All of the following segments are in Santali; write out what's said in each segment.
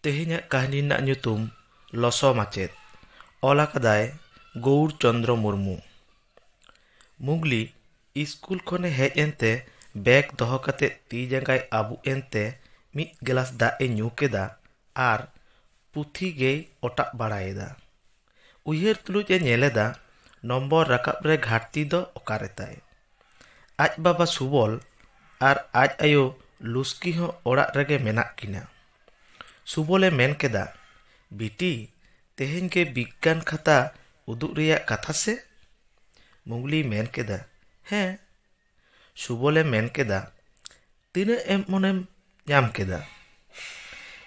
तेहेᱧᱟᱜ ᱠᱟᱹᱦᱱᱤ ᱨᱮᱱᱟᱜ ᱧᱩᱛᱩᱢ ᱞᱚᱥᱚ ᱢᱟᱪᱮᱫ। ᱚᱞ ᱟᱠᱟᱫᱟᱭ ᱜᱳᱣᱩᱨ ᱪᱚᱱᱫᱨᱚ ᱢᱩᱨᱢᱩ। ᱢᱩᱜᱽᱞᱤ ᱤᱥᱠᱩᱞ ᱠᱷᱚᱱᱮ ᱦᱮᱡ ᱮᱱᱛᱮ ᱵᱮᱜᱽ ᱫᱚᱦᱚ ᱠᱟᱛᱮᱫ ᱛᱤ ᱡᱟᱸᱜᱟᱭ ᱟᱵᱩᱜ ᱮᱱᱛᱮ ᱢᱤᱫ ᱜᱮᱞᱟᱥ ᱫᱟᱜ ᱮ ᱧᱩ ᱠᱮᱫᱟ ᱟᱨ ᱯᱩᱛᱷᱤ ᱜᱮᱭ ᱚᱴᱟᱜ ᱵᱟᱲᱟᱭᱮᱫᱟ। ᱩᱭᱦᱟᱹᱨ ᱛᱩᱞᱩᱡ ᱮ ᱧᱮᱞᱮᱫᱟ ᱱᱚᱢᱵᱚᱨ ᱨᱟᱠᱟᱵ ᱨᱮ ᱜᱷᱟᱴᱛᱤ ᱫᱚ ᱚᱠᱟᱨᱮᱛᱟᱭ। ᱟᱡ ᱵᱟᱵᱟ ᱥᱩᱵᱚᱞ ᱟᱨ ᱟᱡ ᱟᱭᱳ ᱞᱩᱥᱠᱤ ᱦᱚᱸ ᱚᱲᱟᱜ ᱨᱮᱜᱮ ᱢᱮᱱᱟᱜ ᱠᱤᱱᱟ। ᱥᱩᱵᱚᱞᱮ ᱢᱮᱱ ᱠᱮᱫᱟ, ᱵᱤᱴᱤ ᱛᱮᱦᱮᱧ ᱜᱮ ᱵᱤᱜᱽᱜᱟᱱ ᱠᱷᱟᱛᱟ ᱩᱫᱩᱜ ᱨᱮᱭᱟᱜ ᱠᱟᱛᱷᱟ ᱥᱮ? ᱢᱩᱜᱽᱞᱤ ᱢᱮᱱ ᱠᱮᱫᱟ, ᱦᱮᱸ। ᱥᱩᱵᱚᱞᱮ ᱢᱮᱱ ᱠᱮᱫᱟ, ᱛᱤᱱᱟᱹᱜ ᱢᱚᱱᱮᱢ ᱧᱟᱢ ᱠᱮᱫᱟ?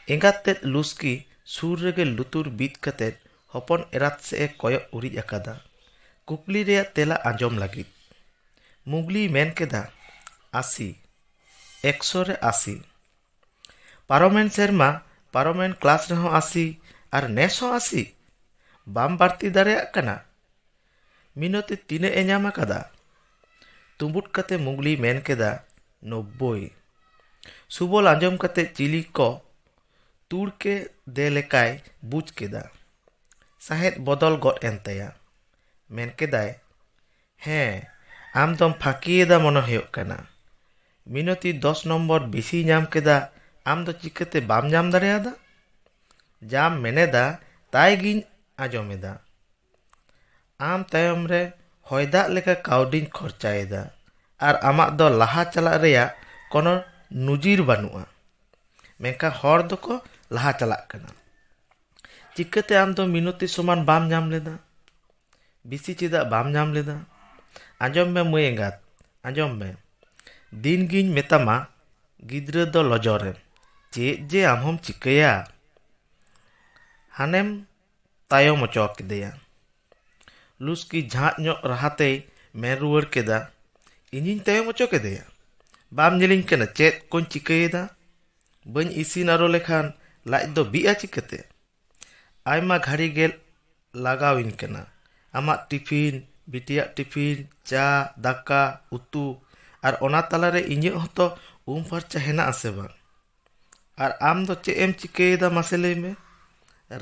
ᱮᱸᱜᱟᱛ ᱛᱮᱫ ᱞᱩᱥᱠᱤ ᱥᱩᱨ ᱨᱮᱜᱮ ᱞᱩᱛᱩᱨ ᱵᱤᱫ ᱠᱟᱛᱮᱫ ᱦᱚᱯᱚᱱ ᱮᱨᱟᱛ ᱥᱮᱫ ᱮ ᱠᱚᱭᱚᱜ ᱩᱨᱤᱡ ᱟᱠᱟᱫᱟ ᱠᱩᱠᱞᱤ ᱨᱮᱭᱟᱜ ᱛᱮᱞᱟ ᱟᱸᱡᱚᱢ ᱞᱟᱹᱜᱤᱫ। ᱢᱩᱜᱽᱞᱤ ᱢᱮᱱ ᱠᱮᱫᱟ, 80, 100 ᱨᱮ 80। ᱯᱟᱨᱚᱢᱮᱱ ᱥᱮᱨᱢᱟ ᱯᱟᱨᱚᱢᱮᱱ ᱠᱞᱟᱥ ᱨᱮᱦᱚᱸ 80 ᱟᱨ ᱱᱮᱥ ᱦᱚᱸ 80? ᱵᱟᱢ ᱵᱟᱹᱲᱛᱤ ᱫᱟᱲᱮᱭᱟᱜ ᱠᱟᱱᱟ? ᱢᱤᱱᱚᱛᱤ ᱛᱤᱱᱟᱹᱜ ᱮ ᱧᱟᱢ ᱟᱠᱟᱫᱟ? ᱛᱩᱸᱵᱩᱫ ᱠᱟᱛᱮ ᱢᱩᱜᱽᱞᱤ ᱢᱮᱱ ᱠᱮᱫᱟ, 90। ᱥᱩᱵᱚᱞ ᱟᱸᱡᱚᱢ ᱠᱟᱛᱮ ᱪᱤᱞᱤ ᱠᱚ ᱛᱩᱲᱠᱮ ᱫᱮ ᱞᱮᱠᱟᱭ ᱵᱩᱡ ᱠᱮᱫᱟ। ᱥᱟᱸᱦᱮᱫ ᱵᱚᱫᱚᱞ ᱜᱚᱫ ᱮᱱ ᱛᱟᱭᱟ। ᱢᱮᱱ ᱠᱮᱫᱟᱭ, ᱦᱮᱸ ᱟᱢ ᱫᱚᱢ ᱯᱷᱟᱸᱠᱤᱭᱮᱫᱟ ᱢᱚᱱᱮ ᱦᱩᱭᱩᱜ ᱠᱟᱱᱟ। ᱢᱤᱱᱚᱛᱤ 10 ᱱᱚᱢᱵᱚᱨ ᱵᱮᱥᱤ ᱧᱟᱢ ᱠᱮᱫᱟ, ᱟᱢ ᱫᱚ ᱪᱤᱠᱟᱹᱛᱮ ᱵᱟᱢ ᱧᱟᱢ ᱫᱟᱲᱮᱭᱟᱫᱟ? ᱡᱟᱢ ᱢᱮᱱᱮᱫᱟ ᱛᱟᱭ ᱜᱤᱧ ᱟᱸᱡᱚᱢᱮᱫᱟ। ᱟᱢ ᱛᱟᱭᱚᱢ ᱨᱮ ᱦᱚᱭᱫᱟᱜ ᱞᱮᱠᱟ ᱠᱟᱹᱣᱰᱤᱧ ᱠᱷᱚᱨᱪᱟᱭᱮᱫᱟ ᱟᱨ ᱟᱢᱟᱜ ᱫᱚ ᱞᱟᱦᱟ ᱪᱟᱞᱟᱜ ᱨᱮᱭᱟᱜ ᱠᱳᱱᱳ ᱱᱩᱡᱤᱨ ᱵᱟᱹᱱᱩᱜᱼᱟ। ᱢᱮᱱᱠᱷᱟᱱ ᱦᱚᱲ ᱫᱚᱠᱚ ᱞᱟᱦᱟ ଚାᱞᱟᱜ ᱠᱟᱱᱟ। ᱪᱤᱠᱟᱹᱛᱮ ᱟᱢ ᱫᱚ ᱢᱤᱱᱚᱛᱤ ᱥᱚᱢᱟᱱ ᱵᱟᱢ ᱧᱟᱢ ᱞᱮᱫᱟ? ᱵᱤᱥᱤ ᱪᱮᱫᱟᱜ ᱵᱟᱢ ᱧᱟᱢ ᱞᱮᱫᱟ? ᱟᱸᱡᱚᱢ ᱢᱮ ᱢᱟᱹᱭ ᱮᱸᱜᱟᱛ, ᱟᱸᱡᱚᱢ ᱢᱮ। ᱫᱤᱱ ᱜᱤᱧ ᱢᱮᱛᱟᱢᱟ ᱜᱤᱫᱽᱨᱟᱹ ᱫᱚ ᱞᱚᱡᱚᱨᱮᱢ। ᱪᱮᱫ ᱡᱮ ᱟᱢ ᱦᱚᱢ ᱪᱤᱠᱟᱹᱭᱟ? ᱦᱟᱱᱮᱢ ᱛᱟᱭᱚᱢ ᱚᱪᱚ ᱠᱮᱫᱮᱭᱟ। ᱞᱩᱥᱠᱤ ᱡᱷᱟᱸᱡ ᱧᱚᱜ ᱨᱟᱦᱟᱛᱮᱭ ᱢᱮᱱ ᱨᱩᱣᱟᱹᱲ ᱠᱮᱫᱟ, ᱤᱧᱤᱧ ᱛᱟᱭᱚᱢ ᱚᱪᱚ ᱠᱮᱫᱮᱭᱟ? ᱵᱟᱢ ᱧᱮᱞᱤᱧ ᱠᱟᱱᱟ ᱪᱮᱫ ᱠᱚᱧ ᱪᱤᱠᱟᱹᱭᱮᱫᱟ? ᱵᱟᱹᱧ ᱤᱥᱤᱱ ᱟᱨᱚ ᱞᱮᱠᱷᱟᱱ ᱞᱟᱡ ᱫᱚ ᱵᱤᱜᱼᱟ ᱪᱤᱠᱟᱹᱛᱮ? ᱟᱭᱢᱟ ᱜᱷᱟᱹᱲᱤ ᱜᱮ ᱞᱟᱜᱟᱣᱤᱧ ᱠᱟᱱᱟ। ᱟᱢᱟᱜ ᱴᱤᱯᱷᱤᱱ, ᱵᱤᱴᱤᱭᱟᱜ ᱴᱤᱯᱷᱤᱱ, ᱪᱟ, ᱫᱟᱠᱟ, ᱩᱛᱩ ᱟᱨ ᱚᱱᱟ ᱛᱟᱞᱟᱨᱮ ᱤᱧᱟᱹᱜ ᱦᱚᱸᱛᱚ ᱯᱷᱟᱨᱪᱟ ᱦᱮᱱᱟᱜ ᱟᱥᱮ ᱵᱟᱝ? ᱟᱨ ᱟᱢ ᱫᱚ ᱪᱮᱫ ᱮᱢ ᱪᱤᱠᱟᱹᱭᱮᱫᱟ ᱢᱟᱥᱮ ᱞᱟᱹᱭ ᱢᱮ?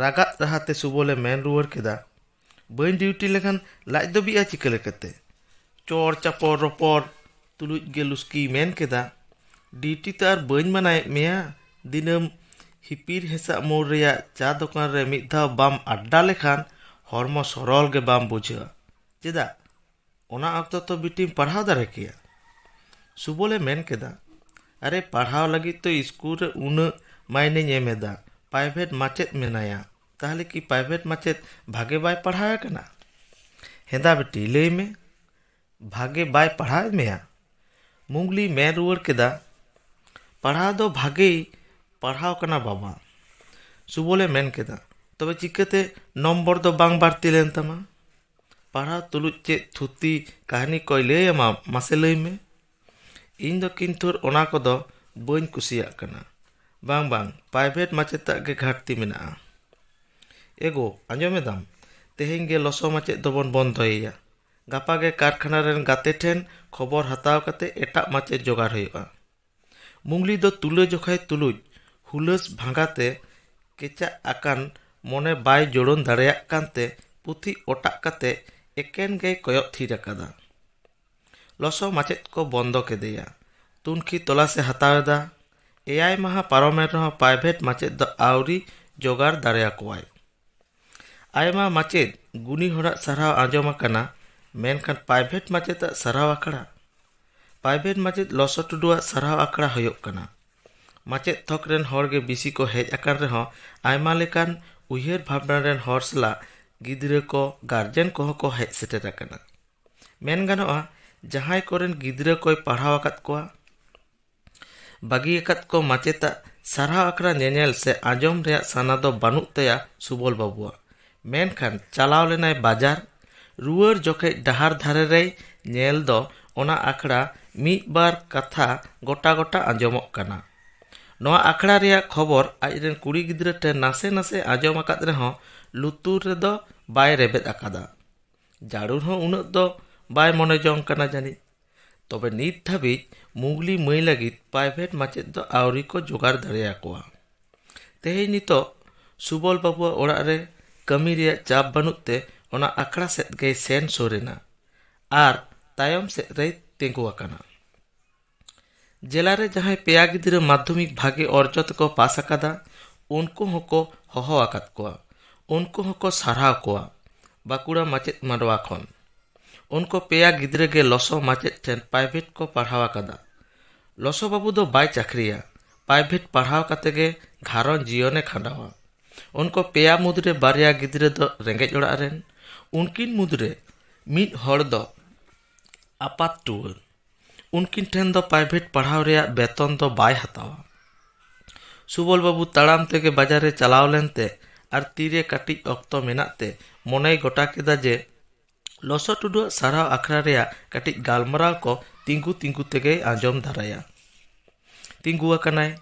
ᱨᱟᱜᱟᱫ ᱨᱟᱦᱟᱛᱮ ᱥᱩᱵᱚᱞᱮ ᱢᱮᱱ ᱨᱩᱣᱟᱹᱲ ᱠᱮᱫᱟ, ᱵᱟᱹᱧ ᱰᱤউᱴᱤ ᱞᱮᱠᱷᱟᱱ ᱞᱟᱡ ᱫᱚ ᱵᱤᱜᱼᱟ ᱪᱤᱠᱟᱹ ᱞᱮᱠᱟᱛᱮ? ᱪᱚᱲ ᱪᱟᱯᱚᱲ ᱨᱚᱯᱚᱲ ᱛᱩᱞᱩᱡ ᱜᱮ ᱞᱩᱥᱠᱤᱭ ᱢᱮᱱ ᱠᱮᱫᱟ, ᱰᱤউᱴᱤ ᱛᱚ ᱟᱨ ᱵᱟᱹᱧ ᱢᱟᱱᱟᱭᱮᱫ ᱢᱮᱭᱟ। ᱫᱤᱱᱟᱹᱢ ᱦᱤᱯᱤᱨ ᱦᱮᱸᱥᱟᱜ ᱢᱳᱲ ᱨᱮᱭᱟᱜ ᱪᱟ ᱫᱚᱠᱟᱱ ᱨᱮ ᱢᱤᱫ ᱫᱷᱟᱣ ᱵᱟᱢ ᱟᱰᱰᱟ ᱞᱮᱠᱷᱟᱱ ᱦᱚᱲᱢᱚ ᱥᱚᱨᱚᱞ ᱜᱮ ᱵᱟᱢ ᱵᱩᱡᱷᱟᱹᱣᱟ। ᱪᱮᱫᱟᱜ? ᱚᱱᱟ ᱚᱠᱛᱚ ᱛᱚ ᱵᱤᱴᱤᱢ ᱯᱟᱲᱦᱟᱣ ᱫᱟᱲᱮ ᱠᱮᱭᱟ। ᱥᱩᱵᱚᱞᱮ ᱢᱮᱱ ᱠᱮᱫᱟ, আরে পড়াও লাগি তো স্কুল রে উনাᱹᱜ মাইনেᱧ এমেদা, প্রাইভেট মাচেদ মেনায়া, তাহলে কি প্রাইভেট মাচেদ ভাগে বাই পড়াᱣ ᱠᱟᱱᱟ? ᱦᱮᱸᱫᱟ ᱵᱤᱴᱤ ᱞᱟᱹᱭ ᱢᱮ, ᱵᱷᱟᱜᱮ ᱵᱟᱭ ᱯᱟᱲᱦᱟᱣᱮᱫ ᱢᱮᱭᱟ? ᱢᱩᱜᱽᱞᱤ ᱢᱮᱱ ᱨᱩᱣᱟᱹᱲ ᱠᱮᱫᱟ, ᱯᱟᱲᱦᱟᱣ ᱫᱚ ᱵᱷᱟᱜᱮᱭ ᱯᱟᱲᱦᱟᱣ ᱠᱟᱱᱟ ᱵᱟᱵᱟ। ᱥᱩᱵᱚᱞᱮ ᱢᱮᱱ ᱠᱮᱫᱟ, ᱛᱚᱵᱮ ᱪᱤᱠᱟᱹᱛᱮ ᱱᱚᱢᱵᱚᱨ ᱫᱚ ᱵᱟᱝ ᱵᱟᱹᱲᱛᱤ ᱞᱮᱱ ᱛᱟᱢᱟ? ᱯᱟᱲᱦᱟᱣ ᱛᱩᱞᱩᱡ ᱪᱮᱫ ᱛᱷᱩᱛᱤ ᱠᱟᱹᱦᱱᱤ ᱠᱚᱭ ᱞᱟᱹᱭ ᱟᱢᱟ ᱢᱟᱥᱮ ᱞᱟᱹᱭ ᱢᱮ? ᱤᱧ ᱫᱚ ᱠᱤᱱᱛᱩ ᱚᱱᱟ ᱠᱚᱫᱚ ᱵᱟᱹᱧ ᱠᱩᱥᱤᱭᱟᱜ ᱠᱟᱱᱟ। ᱵᱟᱝ ᱯᱨᱟᱭᱵᱷᱮᱴ ᱢᱟᱪᱮᱫᱟᱜ ᱜᱮ ᱜᱷᱟᱴᱛᱤ ᱢᱮᱱᱟᱜᱼᱟ। ᱮᱜᱳ ᱟᱸᱡᱚᱢᱮᱫᱟᱢ, ᱛᱮᱦᱮᱧ ᱜᱮ ᱞᱚᱥᱚ ᱢᱟᱪᱮᱫ ᱫᱚᱵᱚᱱ ᱵᱚᱱᱫᱚᱭᱮᱭᱟ। ᱜᱟᱯᱟ ᱜᱮ ᱠᱟᱨᱠᱷᱟᱱᱟ ᱨᱮᱱ ᱜᱟᱛᱮ ᱴᱷᱮᱱ ᱠᱷᱚᱵᱚᱨ ᱦᱟᱛᱟᱣ ᱠᱟᱛᱮ ᱮᱴᱟᱜ ᱢᱟᱪᱮᱫ ᱡᱚᱜᱟᱲ ᱦᱩᱭᱩᱜᱼᱟ। ᱢᱩᱜᱽᱞᱤ ᱫᱚ ᱛᱩᱞᱟᱹ ᱡᱚᱠᱷᱟᱭ ᱛᱩᱞᱩᱡ ᱦᱩᱞᱟᱹᱥ ᱵᱷᱟᱸᱜᱟᱛᱮ ᱠᱮᱪᱟᱜ ᱟᱠᱟᱱ ᱢᱚᱱᱮ ᱵᱟᱭ ᱡᱳᱲᱳᱱ ᱫᱟᱲᱮᱭᱟᱜ ᱠᱟᱱᱛᱮ ᱯᱩᱛᱷᱤ ᱚᱴᱟᱜ ᱠᱟᱛᱮ ᱮᱠᱮᱱ ᱜᱮᱭ ᱠᱚᱭᱚᱜ ᱛᱷᱤᱨ ᱟᱠᱟᱫᱟ। ᱞᱚᱥᱚ ᱢᱟᱪᱮᱫ ᱠᱚ ᱵᱚᱱᱫᱚ ᱠᱮᱫᱮᱭᱟ। ᱛᱩᱱᱠᱷᱤ ᱛᱚᱞᱟᱥᱮ ᱦᱟᱛᱟᱣᱮᱫᱟ। 7 ᱢᱟᱦᱟ ᱯᱟᱨᱚᱢᱮᱱ ᱨᱮᱦᱚᱸ ᱯᱨᱟᱭᱵᱷᱮᱴ ᱢᱟᱪᱮᱫ ᱫᱚ ᱟᱹᱣᱨᱤ ᱡᱚᱜᱟᱲ ᱫᱟᱲᱮᱭᱟᱠᱚᱣᱟᱭ। ᱟᱭᱢᱟ ᱢᱟᱪᱮᱫ ᱜᱩᱱᱤ ᱦᱚᱲᱟᱜ ᱥᱟᱨᱦᱟᱣ ᱟᱸᱡᱚᱢ ᱟᱠᱟᱱᱟ, ᱢᱮᱱᱠᱷᱟᱱ ᱯᱨᱟᱭᱵᱷᱮᱴ ᱢᱟᱪᱮᱫᱟᱜ ᱥᱟᱨᱦᱟᱣ ᱟᱠᱷᱲᱟ? ᱯᱨᱟᱭᱵᱷᱮᱴ ᱢᱟᱪᱮᱫ ᱞᱚᱥᱚ ᱴᱩᱰᱩᱣᱟᱜ ᱥᱟᱨᱦᱟᱣ ᱟᱠᱷᱲᱟ ᱦᱩᱭᱩᱜ ᱠᱟᱱᱟ। ᱢᱟᱪᱮᱫ ᱛᱷᱚᱠ ᱨᱮᱱ ᱦᱚᱲ ᱜᱮ ᱵᱤᱥᱤ ᱠᱚ ᱦᱮᱡ ᱟᱠᱟᱱ ᱨᱮᱦᱚᱸ ᱟᱭᱢᱟ ᱞᱮᱠᱟᱱ ᱩᱭᱦᱟᱹᱨ ᱵᱷᱟᱵᱽᱱᱟ ᱨᱮᱱ ᱦᱚᱲ ᱥᱟᱞᱟᱜ ᱜᱤᱫᱽᱨᱟᱹ ᱠᱚ ᱜᱟᱨᱡᱮᱱ ᱠᱚᱦᱚᱸ ᱠᱚ ᱦᱮᱡ ᱥᱮᱴᱮᱨ ᱟᱠᱟᱱᱟ। ᱢᱮᱱ ᱜᱟᱱᱚᱜᱼᱟ ᱡᱟᱦᱟᱸᱭ ᱠᱚᱨᱮᱱ ᱜᱤᱫᱽᱨᱟᱹ ᱠᱚᱭ ᱯᱟᱲᱦᱟᱣ ᱟᱠᱟᱫ ᱠᱚᱣᱟ, ᱵᱟᱹᱜᱤ ᱟᱠᱟᱫ ᱠᱚ ᱢᱟᱪᱮᱫᱟᱜ ᱥᱟᱨᱦᱟᱣ ᱟᱠᱷᱲᱟ ᱧᱮᱧᱮᱞ ᱥᱮ ᱟᱸᱡᱚᱢ ᱨᱮᱭᱟᱜ ᱥᱟᱱᱟ ᱫᱚ ᱵᱟᱹᱱᱩᱜ ᱛᱟᱭᱟ ᱥᱩᱵᱚᱞ ᱵᱟᱹᱵᱩᱣᱟᱜ। ᱢᱮᱱᱠᱷᱟᱱ ᱪᱟᱞᱟᱣ ᱞᱮᱱᱟᱭ ᱵᱟᱡᱟᱨ, ᱨᱩᱣᱟᱹᱲ ᱡᱚᱠᱷᱮᱡ ᱰᱟᱦᱟᱨ ᱫᱷᱟᱨᱮ ᱨᱮᱭ ᱧᱮᱞ ᱫᱚ ᱚᱱᱟ ᱟᱠᱷᱲᱟ ᱢᱤᱫ ᱵᱟᱨ ᱠᱟᱛᱷᱟ ᱜᱚᱴᱟ ᱟᱸᱡᱚᱢᱚᱜ ᱠᱟᱱᱟ। ᱱᱚᱣᱟ ᱟᱠᱷᱲᱟ ᱨᱮᱭᱟᱜ ᱠᱷᱚᱵᱚᱨ ᱟᱡᱨᱮᱱ ᱠᱩᱲᱤ ᱜᱤᱫᱽᱨᱟᱹ ᱴᱷᱮᱱ ᱱᱟᱥᱮ ᱟᱸᱡᱚᱢ ᱟᱠᱟᱫ ᱨᱮᱦᱚᱸ ᱞᱩᱛᱩᱨ ᱨᱮᱫᱚ ᱵᱟᱭ ᱨᱮᱵᱮᱫ ᱟᱠᱟᱫᱟ। ᱡᱟᱹᱨᱩᱲ ᱦᱚᱸ ᱩᱱᱟᱹᱜ ᱫᱚ ᱵᱟᱭ ᱢᱚᱱᱮ ᱡᱚᱝ ᱠᱟᱱᱟ ᱡᱟᱹᱱᱤᱡ। ᱛᱚᱵᱮ ᱱᱤᱛ ᱫᱷᱟᱹᱵᱤᱡ ᱢᱩᱜᱽᱞᱤ ᱢᱟᱹᱭ ᱞᱟᱹᱜᱤᱫ ᱯᱨᱟᱭᱵᱷᱮᱴ ᱢᱟᱪᱮᱫ ᱫᱚ ᱟᱹᱣᱨᱤ ᱠᱚ ᱡᱚᱜᱟᱲ ᱫᱟᱲᱮᱭᱟᱠᱚᱣᱟ। तेहे नितो सुबोल बाबू ओड़ा रे कमी रे चाप बनुत ते ओना आखड़ा सेद गए सेन सोरेना आर तायम सेद रे तेंगु आकाना। जेला रे जहां पेया गिद्रा माध्यमिक भागे अर्जो तको पास आकादा उनको हको हहो आकाद कोआ, उनको हको साराव कोआ बाकुड़ा माचेद माडवा खन। उनको पेया गिद्रे गे लसो माचेद ठेन प्राइवेट को पढ़ावा कदा। लसो बाबू दो बाय चाकरिया प्राइवेट पढ़ाव काते गे घारन जीवने खांडावा। उनको पेया मुद्रे बारिया गिद्रे दो रेंगेज ओड़ा रेन, उनकिन मुद्रे मिद हड़ दो आपात टुअर। उनकिन ठेन दो प्राइवेट पढ़ाव रेया बेतन दो बाय हतावा। सुबोल बाबू ताड़ाम तेगे बाजार रे चलाव लेनते आर तीरे काटिज ऑक्तो मेनाते मोने गोटा केदा जे लसो टुडू साराव आखड़ा रेया काटिज गालमराव को तिंगु तिंगु तेगे आंजम दाराया। तिंगु आकानाय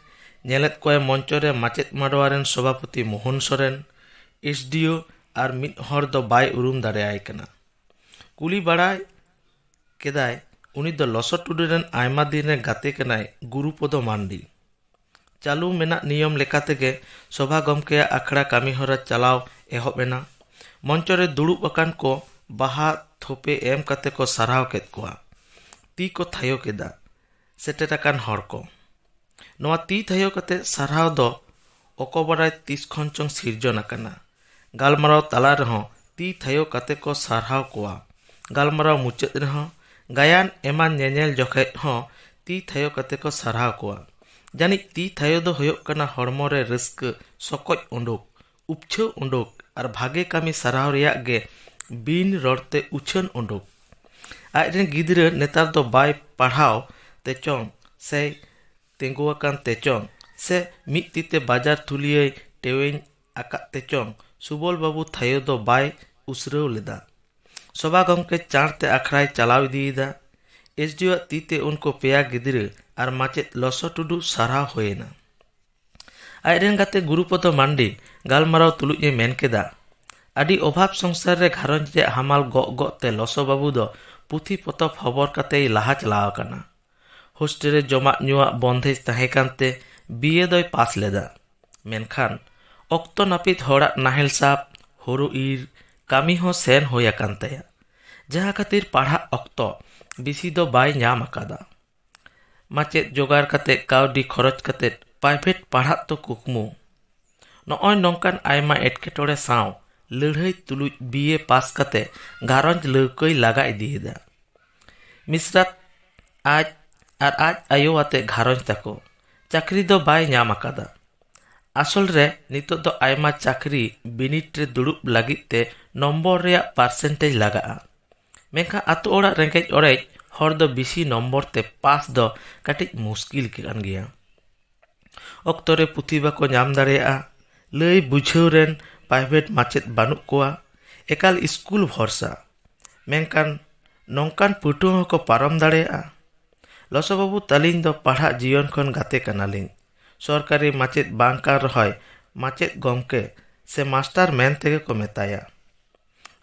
नेलेत कोय मंचो रे माचेद माडवा रेन सभापति मोहन सोरेन, एसडीओ आर मिद हर दो बाय उरुम दाड़ेयाय कना। कुली बाड़ाय केदाय उनी दो लसो टुडू रेन आयमा दिन रे गाते कनाय गुरुपदो मांडी। चालू मेना नियम लेका तेगे सभा गमके आखड़ा कामी हरा चलाव एहब एना। मंचो रे दुड़ुब अकान को बाहा थोपे एम काते को साराव केद कोआ। ती को थायो केदा सेटेर अकान हर को। नोआ ती थायो काते साराव दो ओको बड़ाय तीस खन चोंग सिरजन अकाना। गालमराव तला रेहों ती थायो काते को साराव कोआ। गालमराव मुचाद रेहों गायान एमान नेनेल जोखे हों ती थायो काते को साराव कोआ। जानी ती थायो दो होयोग कना हड़मो रे रस्क सकोज उंडुक, उपछो उंडुक आर भागे कामी साराव रेया गे बिन रड़ते उछन उंडुक। आजरेन गिद्रा नेतार दो बाय पढ़ाव ते चोंग से तेंगुआकान ते चोंग से मिद तीते बाजार थुलिये टेवेन आकात ते चोंग सुबोल बाबू थायो दो बाय उसराव लेदा। सभा गमके चाणते आखड़ाय चलाव इदीदा। एसडीओ तीते उनको पेया गिद्रा आर माचेद लसो टुडू साराव होएना। आजरेन गाते गुरुपदो मांडी गालमराव तुलुजे मेन केदा आदि अभाव संसार रे घारंज रे हामाल गते लसो बाबू दो पुथी पतब खबर काते लाहा चलाव काना। होस्टेल रे जमा नुआ बंधेज ताहे कानते बीए दोय पास लेदा। मेनखान ऑक्तो नापित होड़ा नाहेल साप होरु ईर कामी हो सेन होया कानताया, जहा खातिर पढ़ा ऑक्तो बिसी दो बाय नाम आकादा। माचेद जोगार काते काउडी खरच काते प्राइवेट पढ़ा तो कुकमु। नॉय नौकान आयमा एटकेटोड़े साव लड़ाई तुलुज बीए पास काते घारंज लौकई लागा इदीदा। मिसरात आज आयो आते घारंज ताको चाकरी दो बाय नाम आकादा। आसल रे नितो दो आयमा चाकरी बिनिट रे दुड़ुब लागित ते नम्बर रे परसेंटेज लागा। मेखा आतो ओड़ा रेंगेज ओरेज हर दो बिसी नम्बर ते पास दो काटिज मुश्किल कान गया। ऑक्तो रे पुथी बाको नाम दाड़ेया, लई बुझाव रेन प्राइवेट माचेद बानुक कोआ, एकाल स्कूल भरसा। मेनकान नौकान पटुआ को पारम दाड़ेया। लसो बाबू तालिन दो पढ़ा जीवन खन गाते कनालिन। सरकारी माचेद बांकार रहाय माचेद गमके से मास्टर मेन तेगे को मेताया।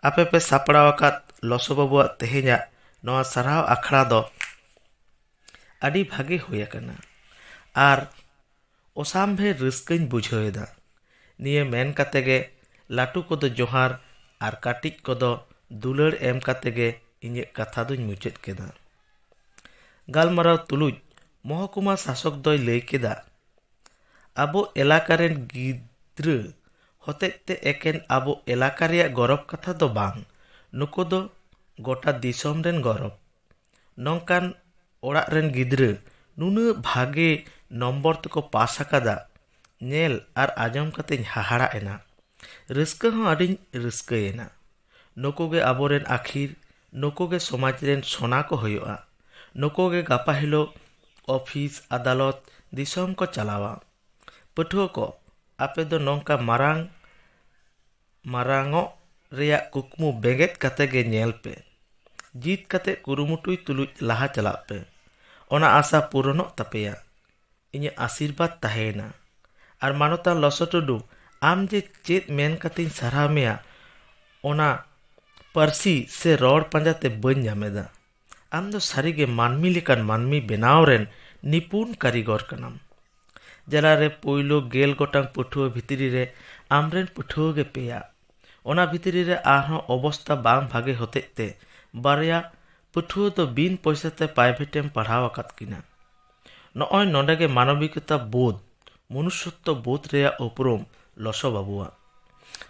आपे पे सापड़ाव आकात लसो बाबू तेहेजा नोआ साराव आखड़ा दो आदि भागे होया कना आर ओसामभे रस्कइन बुझावेदा। निये मेन कातेगे लाटू को दो जोहार आर काटिज को दो दुलड़ एम कातेगे इnye कथा दुñ मुचाद केदा। गालमराव तुलुज महकुमा शासक दोय लई केदा आबो एलाकारेन गिद्रा होतेते एकेन आबो एलाका रेया गौरव कथा दो बांग, नुको दो गोटा दिसोम रेन गौरव। नौकान ओड़ा रेन गिद्रा नुना भागे नम्बर तको पास आकादा नेल आर आजम काते हाहाड़ा एना। रस्का हों आडिन रस्कायेना। नुकोगे आबोरेन आखिर, नुकोगे समाज रेन सोना को होयोआ। नुकोगे गापा हिलो ऑफिस अदालत दिसोम को चलावा। पठुआ को आपे दो नौका मारांगो रेया कुकमु बेगेत काते गे नेल पे। जीत काते कुरुमुटुई तुलुज लाहा चलाप पे। ओना आशा पूरणो तपेया। इnye आशीर्वाद ताहेना। आर मानोता लसो टुडू आम जे चेत मेन कातिन साराव मेया ओना पारसी से रोड पंजाते बन नामेदा। आम दो सारीगे मानमी लेकान मानमी बेनाव रेन निपुण कारीगर कनाम। ᱡᱮᱞᱟᱨᱮ ᱯᱳᱭᱞᱳ 10 ᱜᱚᱴᱟᱝ ᱯᱟᱹᱴᱷᱩᱣᱟᱹ ᱵᱷᱤᱛᱨᱤ ᱨᱮ ᱟᱢᱨᱮᱱ ᱯᱟᱹᱴᱷᱩᱣᱟᱹ ᱜᱮ ᱯᱮᱭᱟ। ᱚᱱᱟ ᱵᱷᱤᱛᱨᱤ ᱨᱮ ᱟᱨᱦᱚᱸ ᱚᱵᱚᱥᱛᱟ ᱵᱟᱝ ᱵᱷᱟᱜᱮ ᱦᱚᱛᱮᱡ ᱛᱮ ᱵᱟᱨᱭᱟ ᱯᱟᱹᱴᱷᱩᱣᱟᱹ ᱫᱚ ᱵᱤᱱ ᱯᱚᱭᱥᱟᱛᱮ ᱯᱨᱟᱭᱵᱷᱮᱴᱮᱢ ᱯᱟᱲᱦᱟᱣ ᱟᱠᱟᱫ ᱠᱤᱱᱟ। ᱱᱚᱜᱼᱚᱭ ᱱᱚᱰᱮ ᱜᱮ ᱢᱟᱱᱚᱵᱤᱠᱚᱛᱟ ᱵᱳধ ᱢᱚᱱᱩᱥᱥᱚᱛᱛᱚ ᱵᱳধ ᱨᱮᱭᱟᱜ ᱩᱯᱨᱩᱢ ᱞᱚᱥᱚ ᱵᱟᱹᱵᱩᱣᱟᱜ।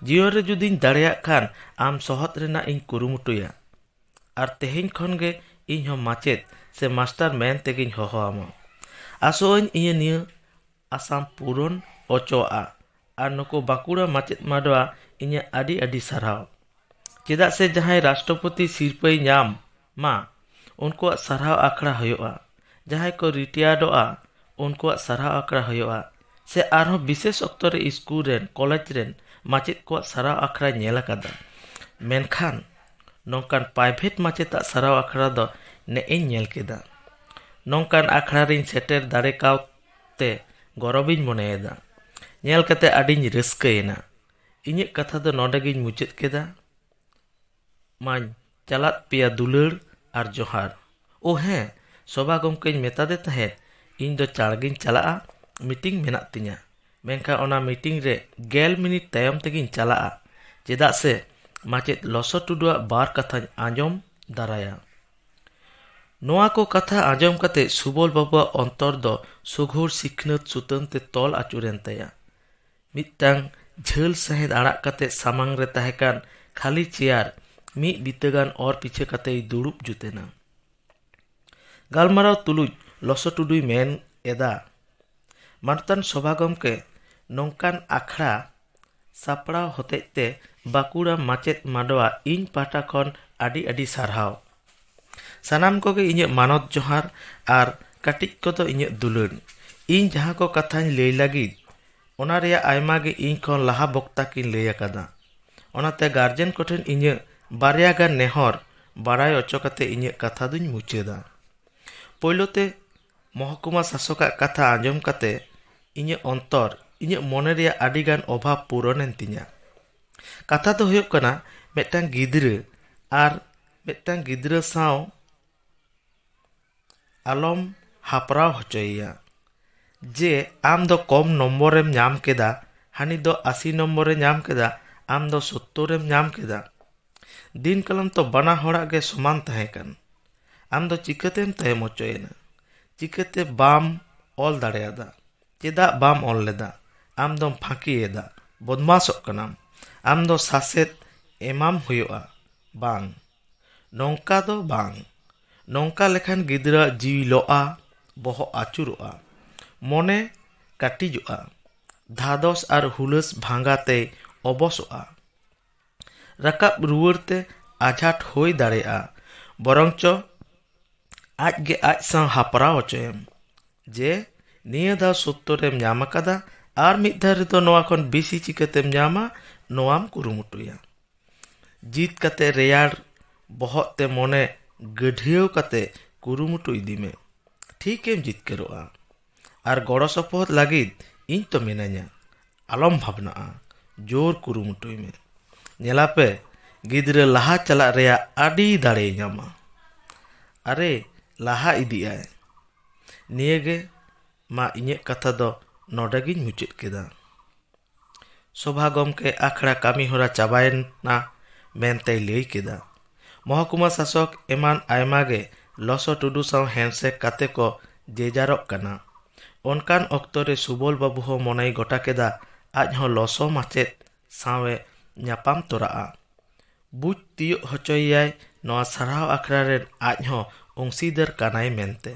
ᱡᱤᱭᱚᱱ ᱨᱮ ᱡᱩᱫᱤᱧ ᱫᱟᱲᱮᱭᱟᱜ ᱠᱷᱟᱱ ᱟᱢ ᱥᱚᱦᱚᱫ ᱨᱮᱱᱟᱜ ᱤᱧ ᱠᱩᱨᱩᱢᱩᱴᱩᱭᱟ। ᱟᱨ ᱛᱮᱦᱮᱧ ᱠᱷᱚᱱ ᱜᱮ ᱤᱧ ᱦᱚᱸ ᱢᱟᱪᱮᱫ ᱥᱮ ᱢᱟᱥᱴᱟᱨ ᱢᱮᱱ ᱛᱮᱜᱮᱧ ᱦᱚᱦᱚ ᱟᱢᱟ। ᱟᱥᱚᱜ ᱟᱹᱧ ᱱᱤᱭᱟᱹ आसाम पूरण अचोआ और नुको बाकुड़ा माचेद माडवा इन्हें आदि आदि साराव चेदा से जहां राष्ट्रपति सिरपै नाम मा उनको साराव आखड़ा होयोआ जहां को रिटायर्डोआ उनको साराव आखड़ा होयोआ से आरहों विशेष अक्तो रे स्कूल रेन कॉलेज रेन माचेद को साराव आखड़ा नेला कदा मेनखान नौकान प्राइवेट माचेदा साराव आखड़ा दो ने इन नेल केदा नौकान आखड़ा रिन सेटर दाड़े कावते गौरविन मनेदा नेल कते आडिन रस्कयना इन्हें कथा दो नोडेगिन मुचाद केदा मां चलात पिया दुलड़ और जोहार ओ हें सभा गमकेñ मेतादे तहें इन दो चाड़गिन चलाआ मीटिंग मेना तिñा मेनखा ओना मीटिंग रे 10 मिनिट तायम तेगिन चलाआ चेदा से माचेद लसो टुडुआ बार कथा आंजम दाराया नोआ को कथा आंजम कते सुबोल बाबुआ अंतर दो सुघुर सिखनत सुतनते तोल आचुरेन तया मित्तांग झेल सहेद आड़ाक कते सामांग रे तहेकान खाली चेयर मी बितगान और पीछे कते दुड़ुब जुतेना गालमाराव तुलुज लसो टुडुई मेन एदा मानतान सभागम के नौकान आखड़ा सापड़ाव होतेते बाकुड़ा माचेद माडवा इन पाटा खन आदि आदि सारहाव सानाम को गे इᱧ मानत जोहार और कटिज को तो इᱧ दुलड़ इन जहां को कथाñ लई लागिद ओना रेया आयमा गे इन खन लाहा बक्ता किन लई आकादा ओनाते गार्जियन कोठेन इᱧ बारया गान नेहर बाराय अचो कते इᱧ कथा दुñ मुचादा पोयलोते महकुमा शासका कथा आंजम कते इᱧ अंतर इᱧ मने रेया आडि गान अभाव पूरणेन तिñा कथा दो हुयुग कना मेटांग गिद्रा और मेटांग गिद्रा साव आलम हापराव होचोया जे आम दो कम नम्बरेम नाम केदा हानि दो 80 नम्बरे नाम केदा आम दो 70 नाम केदा दिन कलम तो बना होड़ा गे समान तहेकन आम दो चिकतेम तहेम होचोयना चिकते बाम ऑल दाड़ेयादा चेदा बाम ऑल लेदा आम दो फांकीएदा बदमाशोग कनाम आम दो सासेत एमाम हुयुआ बांग नौका दो बांग नौका लेखान गिद्रा जीवी लोआ बहो आचुरुआ मने काटिजुआ धादोस और हुलस भांगाते अबसोआ रकाब रुवरते आझाट होई दाड़ेआ बरंचो आज गे आज सा हापरा होचोयम जे निया दा 70 नाम आकादा और मिद धारे तो नोआ खन बेसी चिकातेम नामा नोआम कुरुमुटुया जीत कते रेयार बहते मने गढ़ियो कते कुरुमुटु इदी में ठीक एम जितकरोआ और गड़ो सपोहत लागिद इन तो मेना냐 आलम भावना जोर कुरुमुटुई में नेलापे गिद्रा लाहा चला रेया आडी दाड़े नामा अरे लाहा इदी आय नियगे मा इᱧ कथा दो नोडेगिन मुचाद केदा सभा गमके आखड़ा कामी होरा चाबायना मेनते लई केदा महकुमा शासक एमान आयमा गे लसो टुडू साव हैंडसेक काते को जेजारोक कना ओनकान अक्तो रे सुबोल बाबू हो मनाई गोटा केदा आज हो लसो माचेद सावे न्यापाम तोराआ बुझ तियो होचोयाय नोआ साराव आखड़ा रे आज हो अंशीदार कानाय मेनते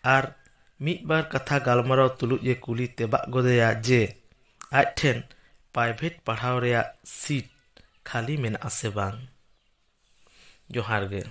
आर मिद बार कथा गालमाराव तुलुज ये कुली तेबा गोदेया जे आज ठेन प्राइवेट पढ़ाव रेया सीट खाली मेना आसे बांग जोहार गे।